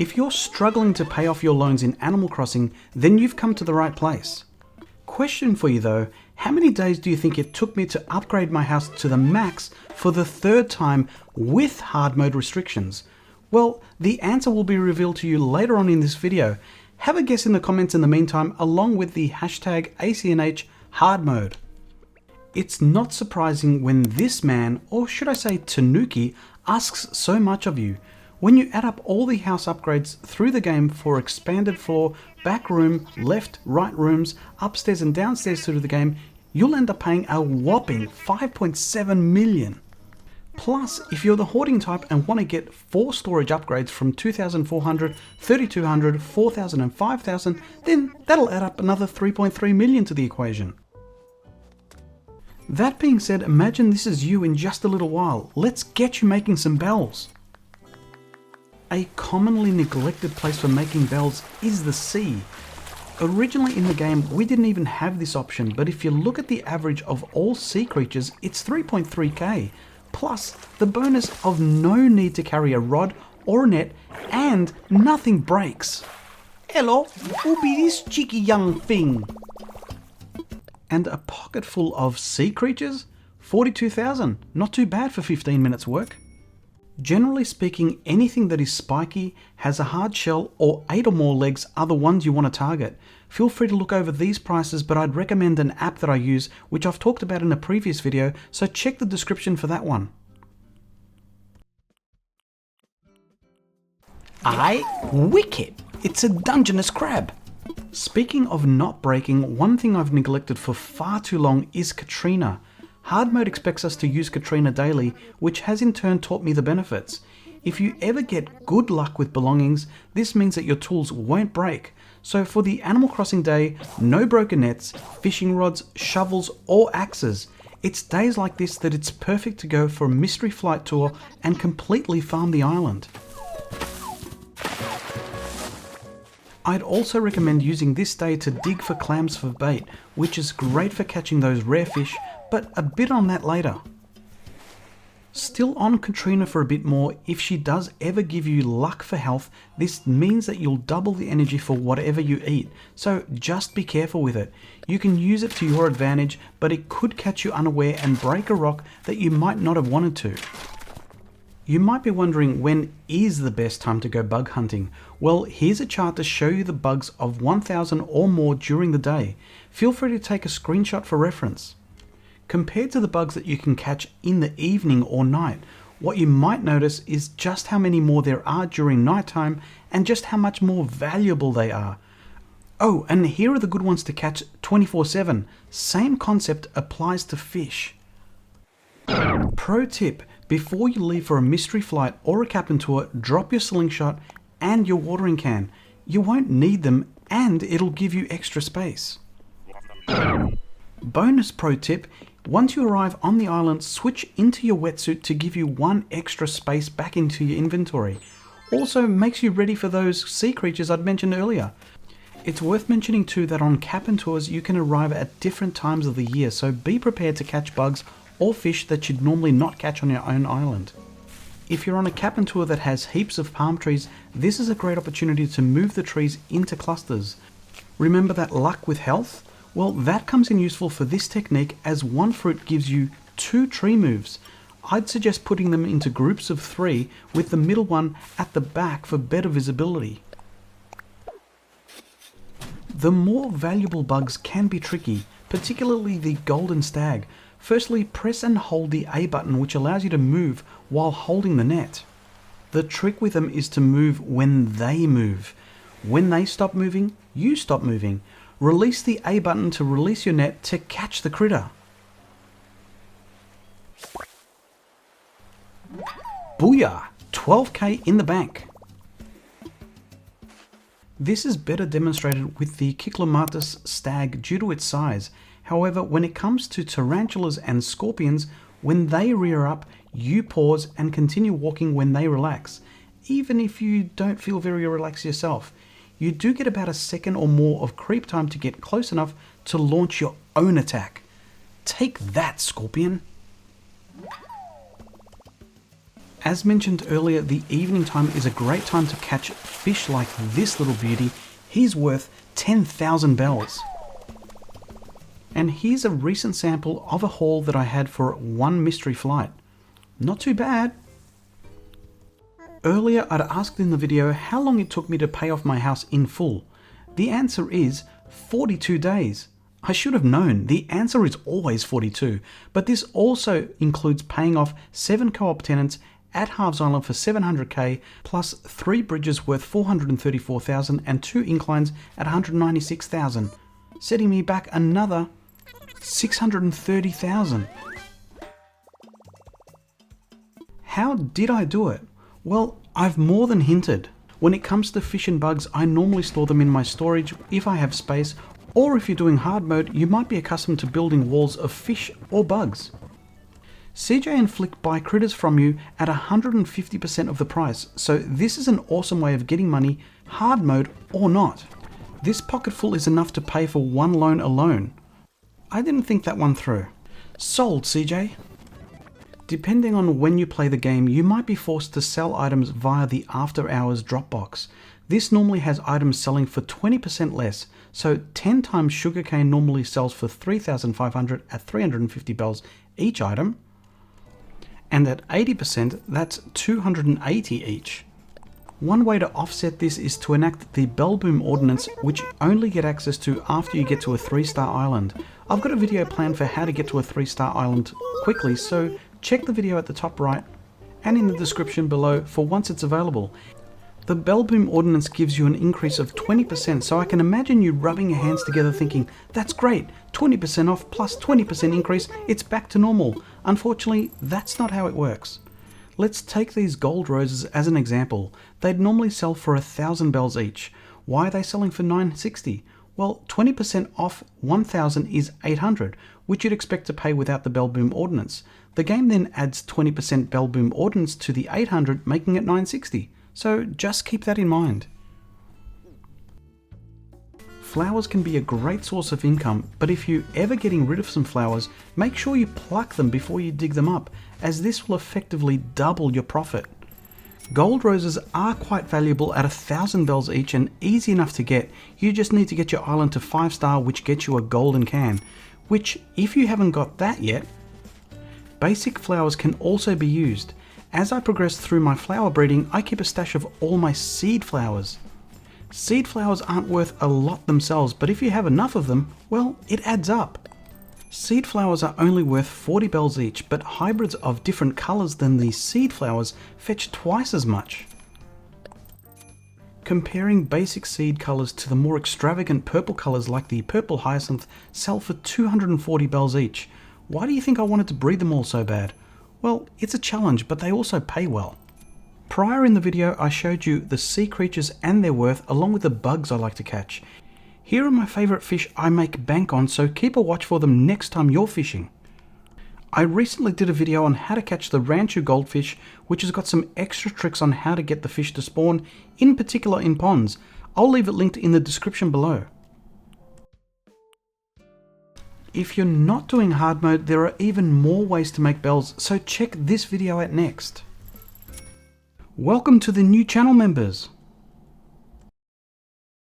If you're struggling to pay off your loans in Animal Crossing, then you've come to the right place. Question for you though, how many days do you think it took me to upgrade my house to the max for the third time with hard mode restrictions? Well, the answer will be revealed to you later on in this video. Have a guess in the comments in the meantime, along with the hashtag ACNH hard mode. It's not surprising when this man, or should I say Tanuki, asks so much of you. When you add up all the house upgrades through the game for expanded floor, back room, left, right rooms, upstairs and downstairs through the game, you'll end up paying a whopping 5.7 million. Plus, if you're the hoarding type and want to get 4 storage upgrades from 2,400, 3,200, 4,000 and 5,000, then that'll add up another 3.3 million to the equation. That being said, imagine this is you in just a little while. Let's get you making some bells. A commonly neglected place for making bells is the sea. Originally in the game, we didn't even have this option, but if you look at the average of all sea creatures, it's 3.3k, plus the bonus of no need to carry a rod or a net, and nothing breaks. Hello, who be this cheeky young thing? And a pocket full of sea creatures? 42,000, not too bad for 15 minutes work. Generally speaking, anything that is spiky, has a hard shell, or 8 or more legs are the ones you want to target. Feel free to look over these prices, but I'd recommend an app that I use, which I've talked about in a previous video, so check the description for that one. Wicked! It's a Dungeness crab! Speaking of not breaking, one thing I've neglected for far too long is Katrina. Hard mode expects us to use Katrina daily, which has in turn taught me the benefits. If you ever get good luck with belongings, this means that your tools won't break. So for the Animal Crossing day, no broken nets, fishing rods, shovels or axes. It's days like this that it's perfect to go for a mystery flight tour and completely farm the island. I'd also recommend using this day to dig for clams for bait, which is great for catching those rare fish, but a bit on that later. Still on Katrina for a bit more, if she does ever give you luck for health, this means that you'll double the energy for whatever you eat, so just be careful with it. You can use it to your advantage, but it could catch you unaware and break a rock that you might not have wanted to. You might be wondering, when is the best time to go bug hunting? Well, here's a chart to show you the bugs of 1,000 or more during the day. Feel free to take a screenshot for reference. Compared to the bugs that you can catch in the evening or night, what you might notice is just how many more there are during nighttime and just how much more valuable they are. Oh, and here are the good ones to catch 24/7. Same concept applies to fish. Pro tip, before you leave for a mystery flight or a cabin tour, drop your slingshot and your watering can. You won't need them and it'll give you extra space. Bonus pro tip, once you arrive on the island, switch into your wetsuit to give you 1 extra space back into your inventory. Also makes you ready for those sea creatures I'd mentioned earlier. It's worth mentioning too that on cabin tours you can arrive at different times of the year, so be prepared to catch bugs or fish that you'd normally not catch on your own island. If you're on a cabin tour that has heaps of palm trees, this is a great opportunity to move the trees into clusters. Remember that luck with health? Well, that comes in useful for this technique, as one fruit gives you 2 tree moves. I'd suggest putting them into groups of 3 with the middle one at the back for better visibility. The more valuable bugs can be tricky, particularly the golden stag. Firstly, press and hold the A button, which allows you to move while holding the net. The trick with them is to move when they move. When they stop moving, you stop moving. Release the A button to release your net to catch the critter. Booyah! 12k in the bank. This is better demonstrated with the Cyclomatus stag due to its size. However, when it comes to tarantulas and scorpions, when they rear up, you pause and continue walking when they relax, even if you don't feel very relaxed yourself. You do get about a second or more of creep time to get close enough to launch your own attack. Take that, scorpion! As mentioned earlier, the evening time is a great time to catch fish like this little beauty. He's worth 10,000 bells. And here's a recent sample of a haul that I had for one mystery flight. Not too bad. Earlier I'd asked in the video how long it took me to pay off my house in full. The answer is 42 days. I should have known, the answer is always 42, but this also includes paying off 7 co-op tenants at Halves Island for 700k, plus 3 bridges worth 434,000 and 2 inclines at 196,000, setting me back another 630,000. How did I do it? Well, I've more than hinted. When it comes to fish and bugs, I normally store them in my storage if I have space, or if you're doing hard mode, you might be accustomed to building walls of fish or bugs. CJ and Flick buy critters from you at 150% of the price, so this is an awesome way of getting money, hard mode or not. This pocketful is enough to pay for one loan alone. I didn't think that one through. Sold, CJ. Depending on when you play the game, you might be forced to sell items via the after hours drop box. This normally has items selling for 20% less, so 10 times sugarcane normally sells for 3,500 at 350 bells each item, and at 80% that's 280 each. One way to offset this is to enact the Bell Boom Ordinance, which you only get access to after you get to a 3-star island. I've got a video planned for how to get to a 3-star island quickly, so check the video at the top right and in the description below for once it's available. The Bell Boom Ordinance gives you an increase of 20%, so I can imagine you rubbing your hands together thinking, that's great, 20% off plus 20% increase, it's back to normal. Unfortunately, that's not how it works. Let's take these gold roses as an example. They'd normally sell for 1,000 bells each. Why are they selling for 960? Well, 20% off 1,000 is 800, which you'd expect to pay without the Bell Boom Ordinance. The game then adds 20% Bell Boom Ordinance to the 800, making it 960. So just keep that in mind. Flowers can be a great source of income, but if you're ever getting rid of some flowers, make sure you pluck them before you dig them up, as this will effectively double your profit. Gold roses are quite valuable at 1,000 bells each and easy enough to get. You just need to get your island to 5-star, which gets you a golden can, which if you haven't got that yet, basic flowers can also be used. As I progress through my flower breeding, I keep a stash of all my seed flowers. Seed flowers aren't worth a lot themselves, but if you have enough of them, well, it adds up. Seed flowers are only worth 40 bells each, but hybrids of different colours than these seed flowers fetch twice as much. Comparing basic seed colours to the more extravagant purple colours like the purple hyacinth sell for 240 bells each. Why do you think I wanted to breed them all so bad? Well, it's a challenge, but they also pay well. Prior in the video, I showed you the sea creatures and their worth, along with the bugs I like to catch. Here are my favourite fish I make bank on, so keep a watch for them next time you're fishing. I recently did a video on how to catch the Ranchu goldfish, which has got some extra tricks on how to get the fish to spawn, in particular in ponds. I'll leave it linked in the description below. If you're not doing hard mode, there are even more ways to make bells, so check this video out next. Welcome to the new channel members.